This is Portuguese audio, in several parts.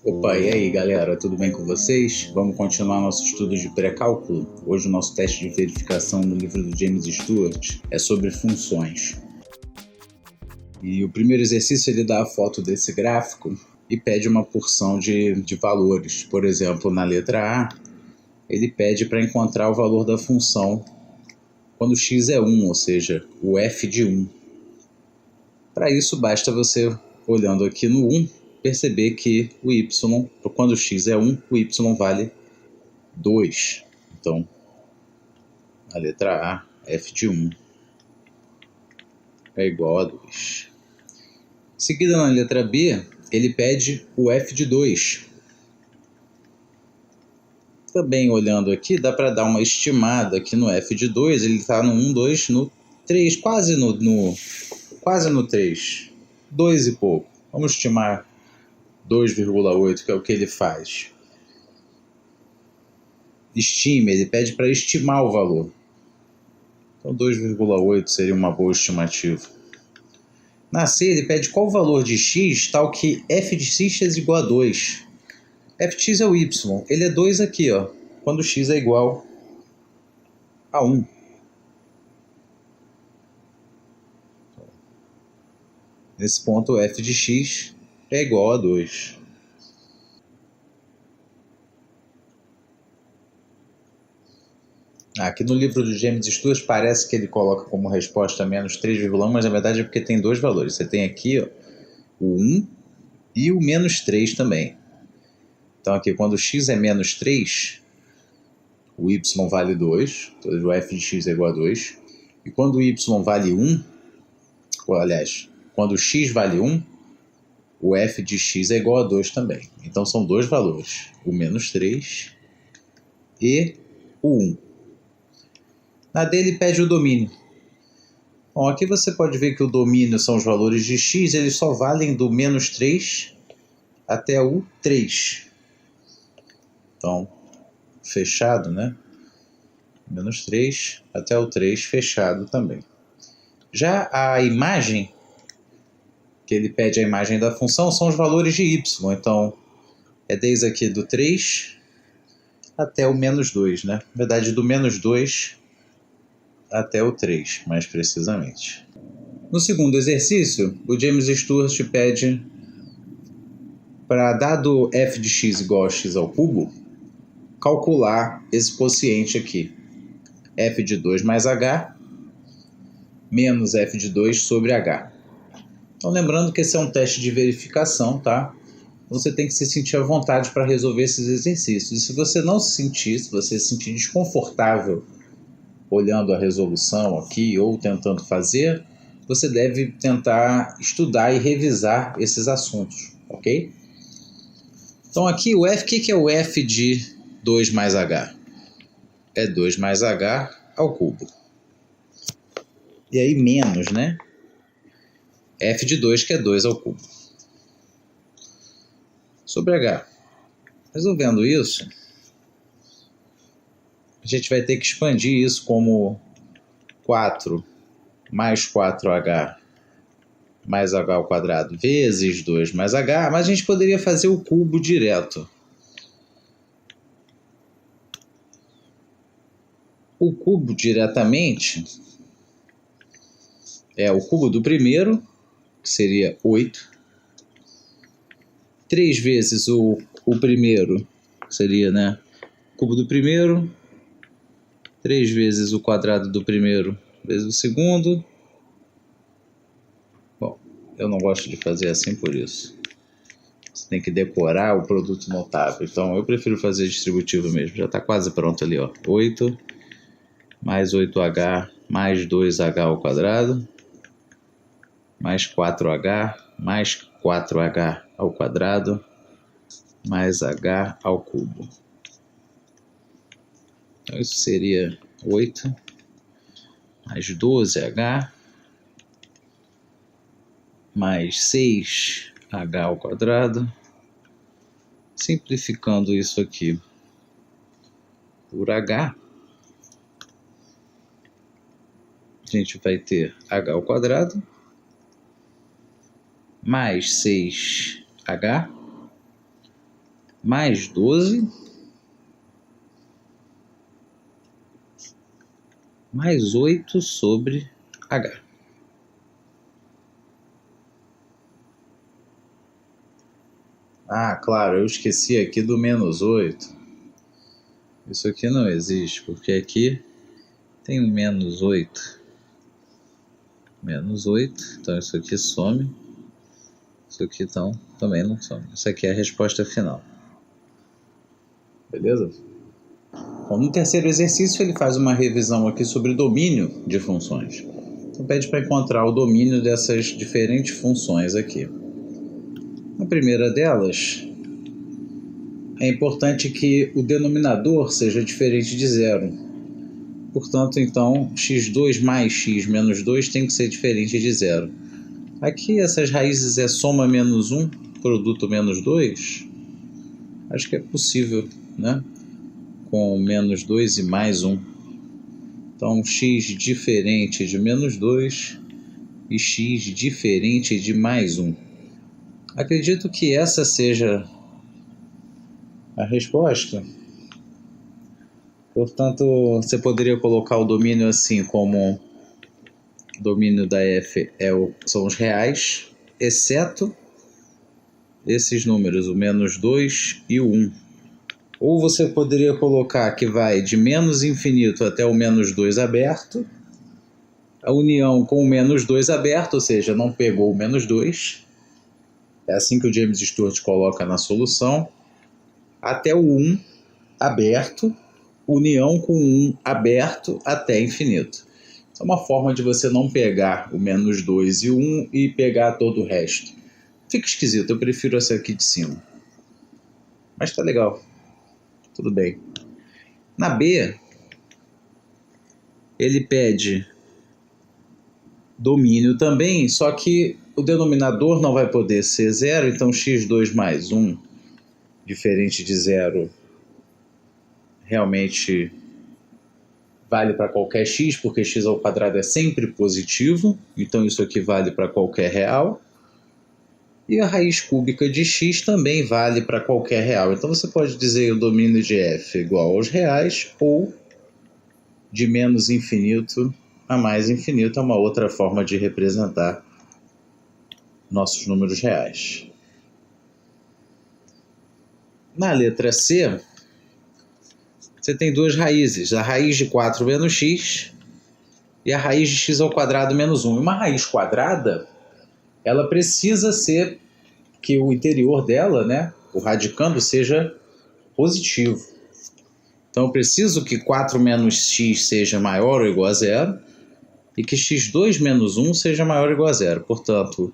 Opa, e aí galera, tudo bem com vocês? Vamos continuar nosso estudo de pré-cálculo? Hoje o nosso teste de verificação no livro do James Stewart é sobre funções. E o primeiro exercício ele dá a foto desse gráfico e pede uma porção de valores. Por exemplo, na letra A, ele pede para encontrar o valor da função quando x é 1, ou seja, o f de 1. Para isso basta você, olhando aqui no 1, perceber que o y, quando x é 1, o y vale 2. Então, a letra A, f de 1, é igual a 2. Em seguida, na letra B, ele pede o f de 2. Também olhando aqui, dá para dar uma estimada aqui no f de 2, ele está no 1, 2, no 3, quase no 3, 2 e pouco. Vamos estimar 2,8, que é o que ele faz. Estime, ele pede para estimar o valor. Então 2,8 seria uma boa estimativa. Na C, ele pede qual o valor de x, tal que f de x é igual a 2. f de x é o y, ele é 2 aqui, ó, quando x é igual a 1. Nesse ponto, f de x é igual a 2. Aqui no livro do James Stewart parece que ele coloca como resposta menos 3,1, mas na verdade é porque tem dois valores. Você tem aqui, ó, o 1 e o menos 3 também. Então aqui quando x é menos 3, o y vale 2, então o f de x é igual a 2. E quando o y vale 1, aliás, quando x vale 1, o f de x é igual a 2 também. Então são dois valores, o menos 3 e o 1. Na D ele pede o domínio. Bom, aqui você pode ver que o domínio são os valores de x, eles só valem do menos 3 até o 3. Então, fechado, né? Menos 3 até o 3 fechado também. Já a imagem, que ele pede a imagem da função, são os valores de y. Então, é desde aqui do 3 até o menos 2, né? Na verdade, do menos 2 até o 3, mais precisamente. No segundo exercício, o James Stewart pede para, dado f de x igual a x ao cubo, calcular esse quociente aqui, f de 2 mais h menos f de 2 sobre h. Então, lembrando que esse é um teste de verificação, tá? Você tem que se sentir à vontade para resolver esses exercícios. E se você não se sentir, se você se sentir desconfortável olhando a resolução aqui ou tentando fazer, você deve tentar estudar e revisar esses assuntos, ok? Então aqui o f, o que é o f de 2 mais h? É 2 mais h ao cubo. E aí menos, né? f de 2, que é 2 ao cubo. Sobre h. Resolvendo isso, a gente vai ter que expandir isso como 4 mais 4h mais h ao quadrado vezes 2 mais h, mas a gente poderia fazer o cubo direto. O cubo diretamente é o cubo do primeiro, que seria 8, 3 vezes o primeiro, seria, né, cubo do primeiro, 3 vezes o quadrado do primeiro vezes o segundo. Bom, eu não gosto de fazer assim por isso. Você tem que decorar o produto notável. Então eu prefiro fazer distributivo mesmo. Já está quase pronto ali, ó. 8 mais 8h mais 2h ao quadrado mais 4h mais 4h ao quadrado mais h ao cubo. Então isso seria 8 mais 12h mais 6h ao quadrado. Simplificando isso aqui por h, a gente vai ter h ao quadrado mais 6h mais 12 mais 8 sobre H. Ah, claro, eu esqueci aqui do menos 8. Isso aqui não existe, porque aqui tem um menos 8. Menos 8, então isso aqui some. Isso aqui então também não some. Isso aqui é a resposta final. Beleza? Bom, no terceiro exercício ele faz uma revisão aqui sobre domínio de funções. Então pede para encontrar o domínio dessas diferentes funções aqui. A primeira delas, é importante que o denominador seja diferente de zero. Portanto, então, x2 mais x menos 2 tem que ser diferente de zero. Aqui essas raízes é soma menos 1, produto menos 2. Acho que é possível, né? Com menos 2 e mais 1. Então, x diferente de menos 2 e x diferente de mais 1. Acredito que essa seja a resposta. Portanto, você poderia colocar o domínio assim como o domínio da f são os reais, exceto esses números, o menos 2 e o 1. Ou você poderia colocar que vai de menos infinito até o menos 2 aberto, a união com o menos 2 aberto, ou seja, não pegou o menos 2. É assim que o James Stewart coloca na solução. Até o 1 aberto, união com o 1 aberto até infinito. Isso é uma forma de você não pegar o menos 2 e o 1 e pegar todo o resto. Fica esquisito, eu prefiro essa aqui de cima. Mas tá legal. Tudo bem. Na B, ele pede domínio também, só que o denominador não vai poder ser zero, então x2 mais 1, diferente de zero, realmente vale para qualquer x, porque x ao quadrado é sempre positivo, então isso aqui vale para qualquer real. E a raiz cúbica de x também vale para qualquer real. Então você pode dizer o domínio de f igual aos reais, ou de menos infinito a mais infinito, é uma outra forma de representar nossos números reais. Na letra C, você tem duas raízes, a raiz de 4 menos x e a raiz de x ao quadrado menos 1. E uma raiz quadrada, ela precisa ser que o interior dela, né, o radicando, seja positivo. Então eu preciso que 4 menos x seja maior ou igual a zero e que x2 menos 1 seja maior ou igual a zero. Portanto,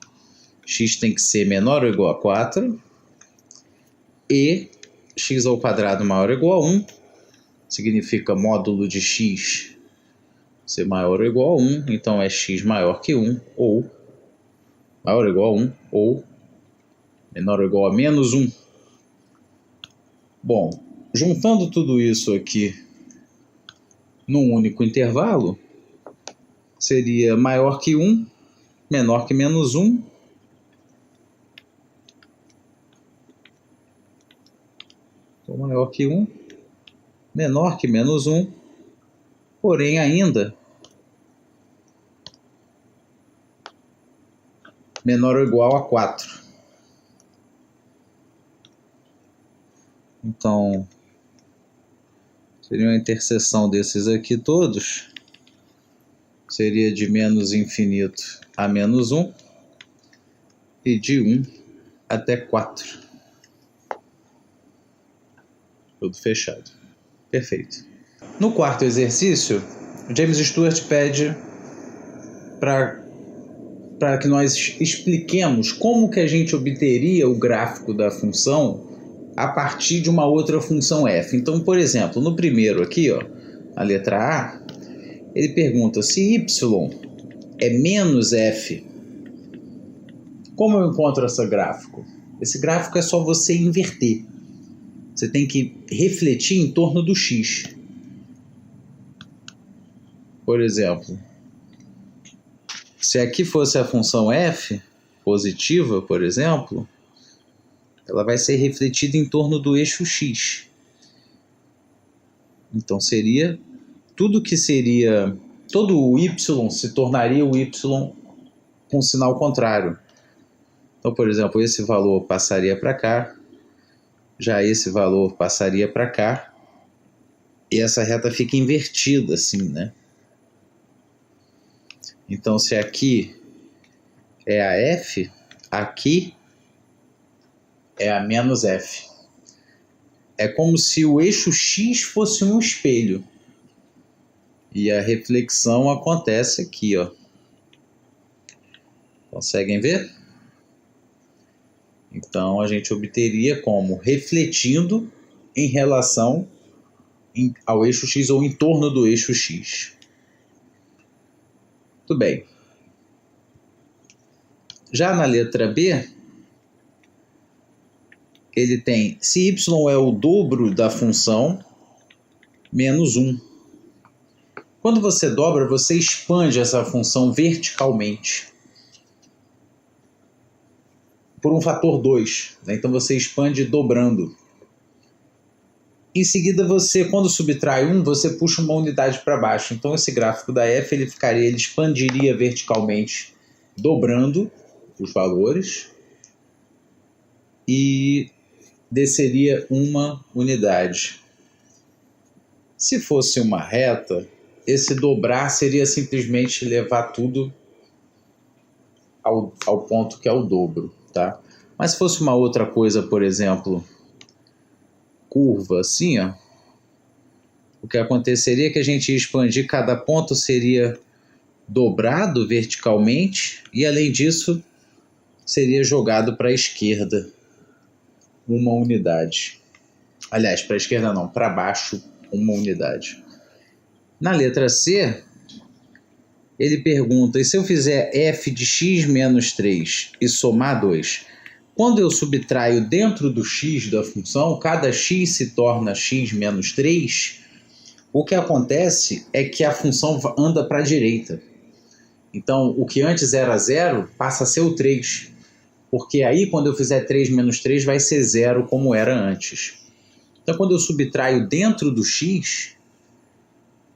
x tem que ser menor ou igual a 4 e x ao quadrado maior ou igual a 1 significa módulo de x ser maior ou igual a 1, então é x maior que 1 ou maior ou igual a 1 ou menor ou igual a menos 1. Bom, juntando tudo isso aqui num único intervalo, seria maior que 1, menor que menos 1, então maior que 1, menor que menos 1, porém ainda menor ou igual a 4. Então, seria uma interseção desses aqui todos, seria de menos infinito a menos 1 e de 1 até 4. Tudo fechado. Perfeito. No quarto exercício, o James Stewart pede para que nós expliquemos como que a gente obteria o gráfico da função a partir de uma outra função f. Então, por exemplo, no primeiro aqui, ó, a letra A, ele pergunta se y é menos f, como eu encontro esse gráfico? Esse gráfico é só você inverter. Você tem que refletir em torno do x. Por exemplo, se aqui fosse a função f positiva, por exemplo, ela vai ser refletida em torno do eixo X. Então seria tudo que seria, todo o Y se tornaria o Y com sinal contrário. Então, por exemplo, esse valor passaria para cá, já esse valor passaria para cá, e essa reta fica invertida assim, né? Então, se aqui é a F, aqui é a menos F. É como se o eixo X fosse um espelho. E a reflexão acontece aqui, ó. Conseguem ver? Então, a gente obteria como refletindo em relação ao eixo X ou em torno do eixo X. Muito bem. Já na letra B, ele tem, se y é o dobro da função, menos 1. Quando você dobra, você expande essa função verticalmente por um fator 2. Né? Então você expande dobrando. Em seguida, você, quando subtrai 1, você puxa uma unidade para baixo. Então esse gráfico da F ele expandiria verticalmente, dobrando os valores, e desceria uma unidade. Se fosse uma reta, esse dobrar seria simplesmente levar tudo ao ponto que é o dobro, tá? Mas se fosse uma outra coisa, por exemplo, curva assim, ó, o que aconteceria é que a gente ia expandir, cada ponto seria dobrado verticalmente e, além disso, seria jogado para a esquerda uma unidade. Aliás, para a esquerda não, para baixo uma unidade. Na letra C, ele pergunta, e se eu fizer f de x menos 3 e somar 2? Quando eu subtraio dentro do x da função, cada x se torna x menos 3, o que acontece é que a função anda para a direita. Então, o que antes era 0 passa a ser o 3. Porque aí, quando eu fizer 3 menos 3, vai ser 0 como era antes. Então, quando eu subtraio dentro do x,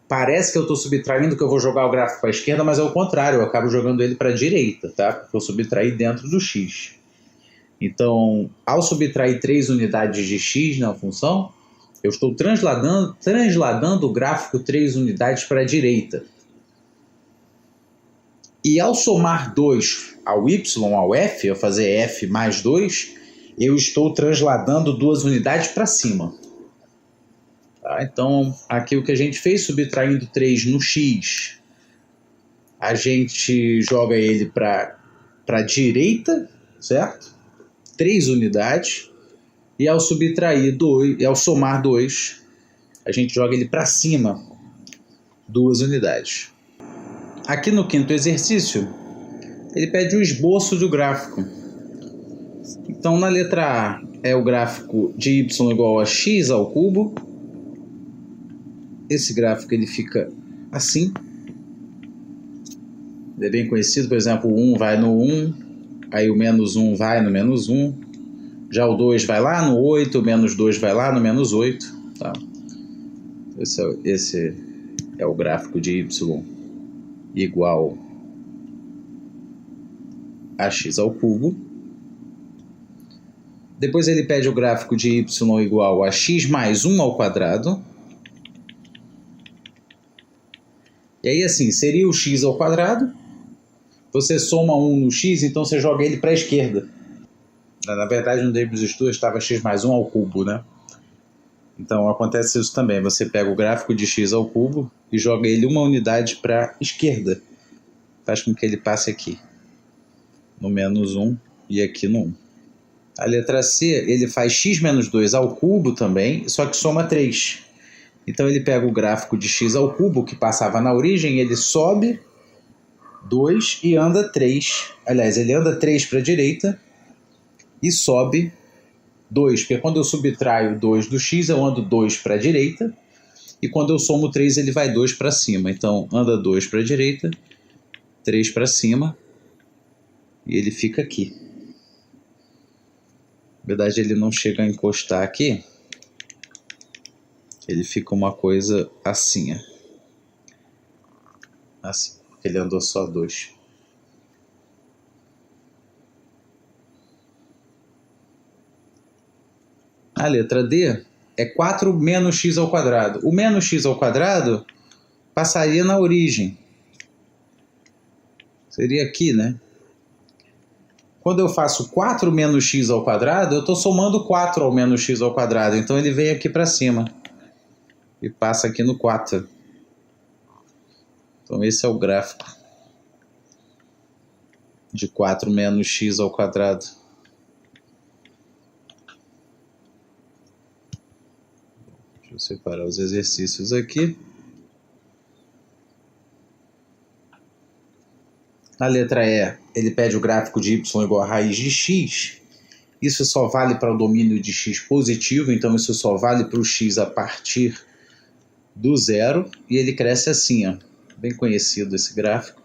parece que eu estou subtraindo que eu vou jogar o gráfico para a esquerda, mas é o contrário, eu acabo jogando ele para a direita, tá? Porque eu subtraí dentro do x. Então, ao subtrair 3 unidades de x na função, eu estou transladando o gráfico 3 unidades para a direita. E ao somar 2 ao y, ao f, eu fazer f mais 2, eu estou transladando 2 unidades para cima. Tá? Então, aqui o que a gente fez, subtraindo 3 no x, a gente joga ele para a direita, certo? 3 unidades. E ao subtrair 2, e ao somar 2, a gente joga ele para cima, 2 unidades. Aqui no quinto exercício, ele pede o esboço do gráfico. Então, na letra A é o gráfico de y igual a x ao cubo. Esse gráfico ele fica assim. Ele é bem conhecido, por exemplo, o 1 vai no 1, aí o menos 1 vai no menos 1. Já o 2 vai lá no 8, o menos 2 vai lá no menos 8. Tá? Esse é o gráfico de y igual a x ao cubo. Depois ele pede o gráfico de y igual a x mais 1 ao quadrado. E aí assim, seria o x ao quadrado. Você soma 1 no x, então você joga ele para a esquerda. Na verdade, no Davis Stuart estava x mais 1 ao cubo, né? Então acontece isso também. Você pega o gráfico de x ao cubo e joga ele uma unidade para a esquerda. Faz com que ele passe aqui, no menos 1 e aqui no 1. A letra C, ele faz x menos 2 ao cubo também, só que soma 3. Então ele pega o gráfico de x ao cubo, que passava na origem, ele sobe 2 e anda 3. Aliás, ele anda 3 para a direita e sobe 2, porque quando eu subtraio 2 do x, eu ando 2 para a direita, e quando eu somo 3, ele vai 2 para cima. Então, anda 2 para a direita, 3 para cima, e ele fica aqui. Na verdade, ele não chega a encostar aqui. Ele fica uma coisa assim, ó. Assim, porque ele andou só 2. A letra D é 4 menos x ao quadrado. O menos x ao quadrado passaria na origem. Seria aqui, né? Quando eu faço 4 menos x ao quadrado, eu estou somando 4 ao menos x ao quadrado. Então ele vem aqui para cima e passa aqui no 4. Então esse é o gráfico de 4 menos x ao quadrado. Deixa eu separar os exercícios aqui. Na letra E, ele pede o gráfico de y igual a raiz de x. Isso só vale para o domínio de x positivo, então isso só vale para o x a partir do zero. E ele cresce assim, ó. Bem conhecido esse gráfico.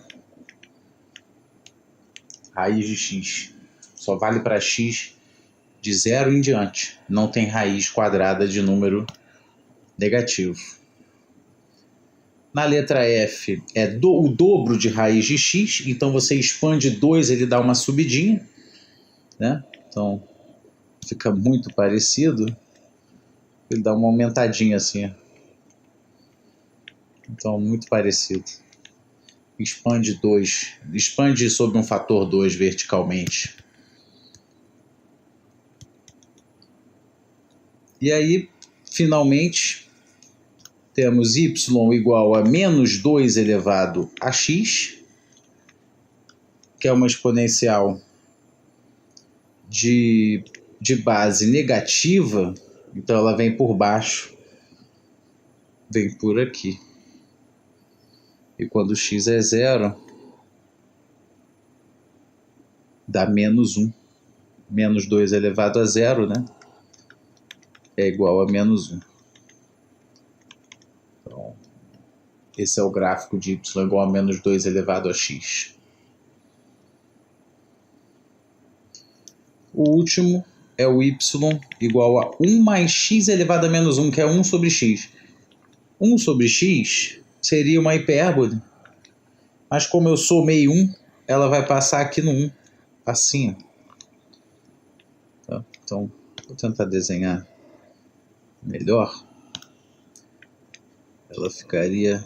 Raiz de x. Só vale para x de zero em diante. Não tem raiz quadrada de número negativo. Na letra F é o dobro de raiz de x, então você expande 2, ele dá uma subidinha, né? Então fica muito parecido, ele dá uma aumentadinha assim. Então muito parecido. Expande 2, expande sobre um fator 2 verticalmente. E aí, finalmente, temos y igual a menos 2 elevado a x, que é uma exponencial de base negativa, então ela vem por baixo, vem por aqui. E quando x é zero, dá menos 1. Menos 2 elevado a zero, né? É igual a menos 1. Esse é o gráfico de y igual a menos 2 elevado a x. O último é o y igual a 1 mais x elevado a menos 1, que é 1 sobre x. 1 sobre x seria uma hipérbole, mas como eu somei 1, ela vai passar aqui no 1, assim. Tá? Então, vou tentar desenhar melhor. Ela ficaria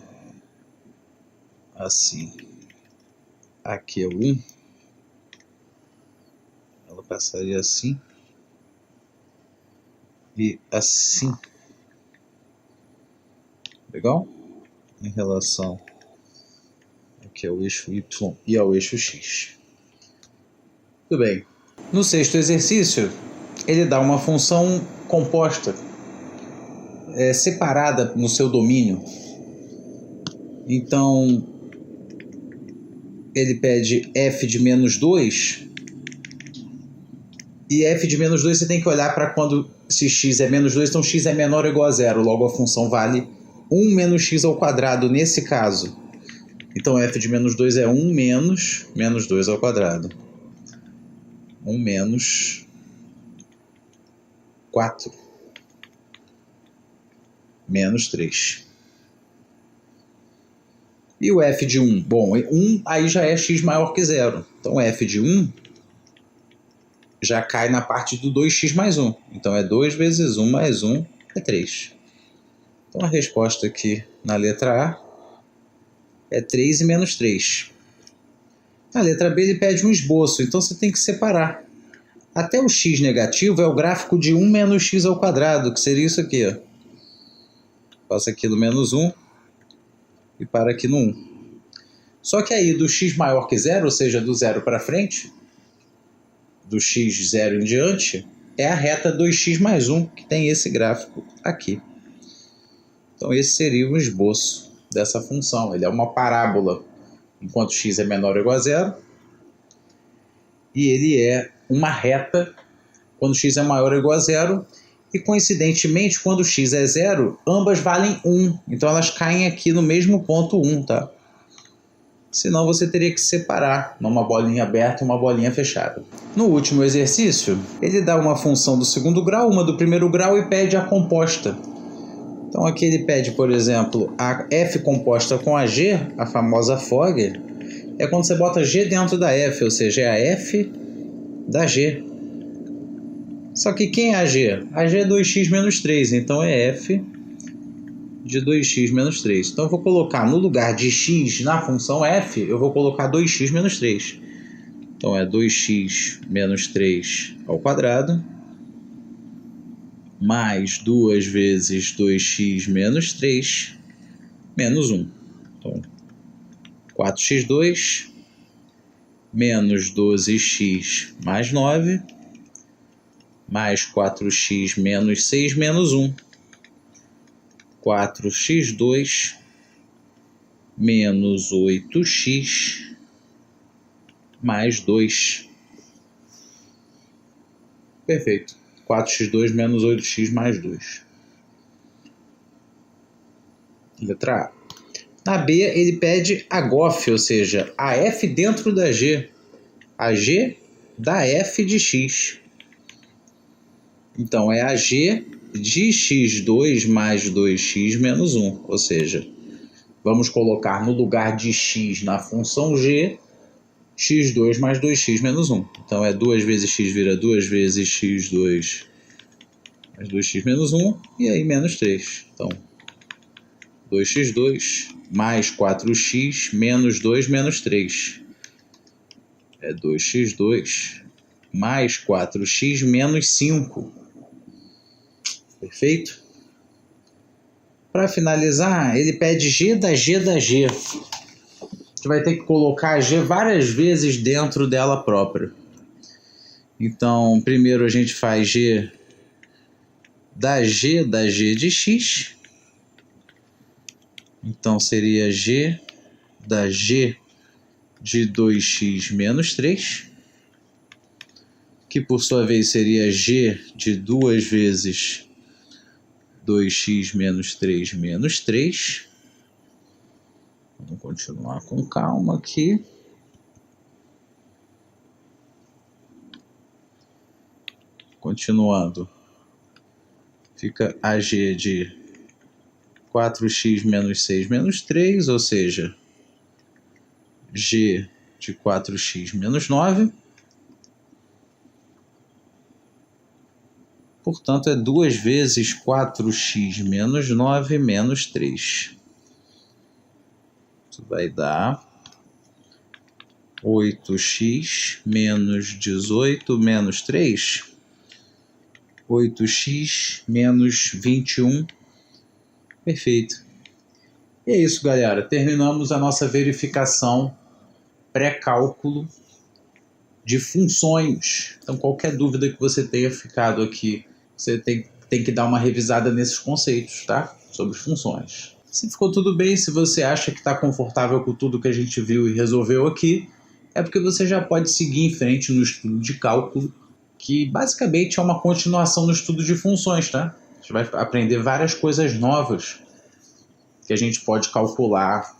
assim. Aqui é o 1. Ela passaria assim. E assim. Legal? Em relação aqui ao eixo Y e ao eixo X. Tudo bem. No sexto exercício, ele dá uma função composta, separada no seu domínio. Então, ele pede f de menos 2, e f de menos 2 você tem que olhar para quando, se x é menos 2, então x é menor ou igual a zero, logo a função vale 1 menos x ao quadrado nesse caso. Então f de menos 2 é 1 menos 2 ao quadrado. 1 menos 4 menos 3. E o f de 1? Bom, 1 aí já é x maior que zero. Então f de 1 já cai na parte do 2x mais 1. Então é 2 vezes 1 mais 1 é 3. Então a resposta aqui na letra A é 3 e menos 3. Na letra B ele pede um esboço, então você tem que separar. Até o x negativo é o gráfico de 1 menos x ao quadrado, que seria isso aqui, ó. Passa aqui no menos 1 e para aqui no 1. Só que aí do x maior que zero, ou seja, do zero para frente, do x zero em diante, é a reta 2x mais 1, que tem esse gráfico aqui. Então esse seria um esboço dessa função. Ele é uma parábola enquanto x é menor ou igual a zero, e ele é uma reta quando x é maior ou igual a zero, e coincidentemente, quando x é zero, ambas valem 1. Então elas caem aqui no mesmo ponto 1, tá? Senão você teria que separar numa bolinha aberta e uma bolinha fechada. No último exercício, ele dá uma função do segundo grau, uma do primeiro grau e pede a composta. Então aqui ele pede, por exemplo, a f composta com a g, a famosa Fogger, é quando você bota g dentro da f, ou seja, é a f da g. Só que quem é a g? A g é 2x menos 3, então é f de 2x menos 3. Então eu vou colocar no lugar de x na função f, eu vou colocar 2x menos 3. Então é 2x menos 3 ao quadrado, mais 2 vezes 2x menos 3, menos 1. Então, 4x2 menos 12x mais 9, mais 4x menos 6 menos 1. 4x2 menos 8x mais 2. Perfeito. 4x2 menos 8x mais 2. Letra A. Na B, ele pede a GOF, ou seja, a f dentro da g. A g da f de x. Então, é a g de x2 mais 2x menos 1. Ou seja, vamos colocar no lugar de x na função g, x2 mais 2x menos 1. Então, é 2 vezes x vira 2 vezes x2 mais 2x menos 1. E aí, menos 3. Então, 2x2 mais 4x menos 2 menos 3. É 2x2 mais 4x menos 5. Perfeito? Para finalizar, ele pede g da g da g. A gente vai ter que colocar a g várias vezes dentro dela própria. Então, primeiro a gente faz g da g de x. Então, seria g da g de 2x menos 3. Que, por sua vez, seria g de 2 vezes 2x menos 3 menos 3. Vamos continuar com calma aqui. Continuando. Fica a g de 4x menos 6 menos 3, ou seja, g de 4x menos 9. Portanto, é 2 vezes 4x menos 9 menos 3. Isso vai dar 8x menos 18 menos 3. 8x menos 21. Perfeito. E é isso, galera. Terminamos a nossa verificação pré-cálculo de funções. Então, qualquer dúvida que você tenha ficado aqui, você tem que dar uma revisada nesses conceitos, tá? Sobre funções. Se ficou tudo bem, se você acha que está confortável com tudo que a gente viu e resolveu aqui, é porque você já pode seguir em frente no estudo de cálculo, que basicamente é uma continuação do estudo de funções, tá? A gente vai aprender várias coisas novas que a gente pode calcular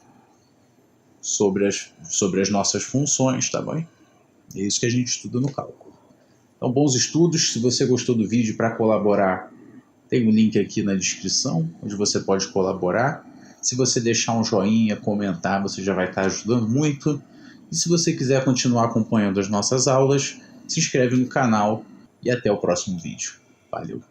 sobre as nossas funções, tá bom? É isso que a gente estuda no cálculo. Então, bons estudos. Se você gostou do vídeo, para colaborar, tem um link aqui na descrição, onde você pode colaborar. Se você deixar um joinha, comentar, você já vai estar ajudando muito. E se você quiser continuar acompanhando as nossas aulas, se inscreve no canal e até o próximo vídeo. Valeu!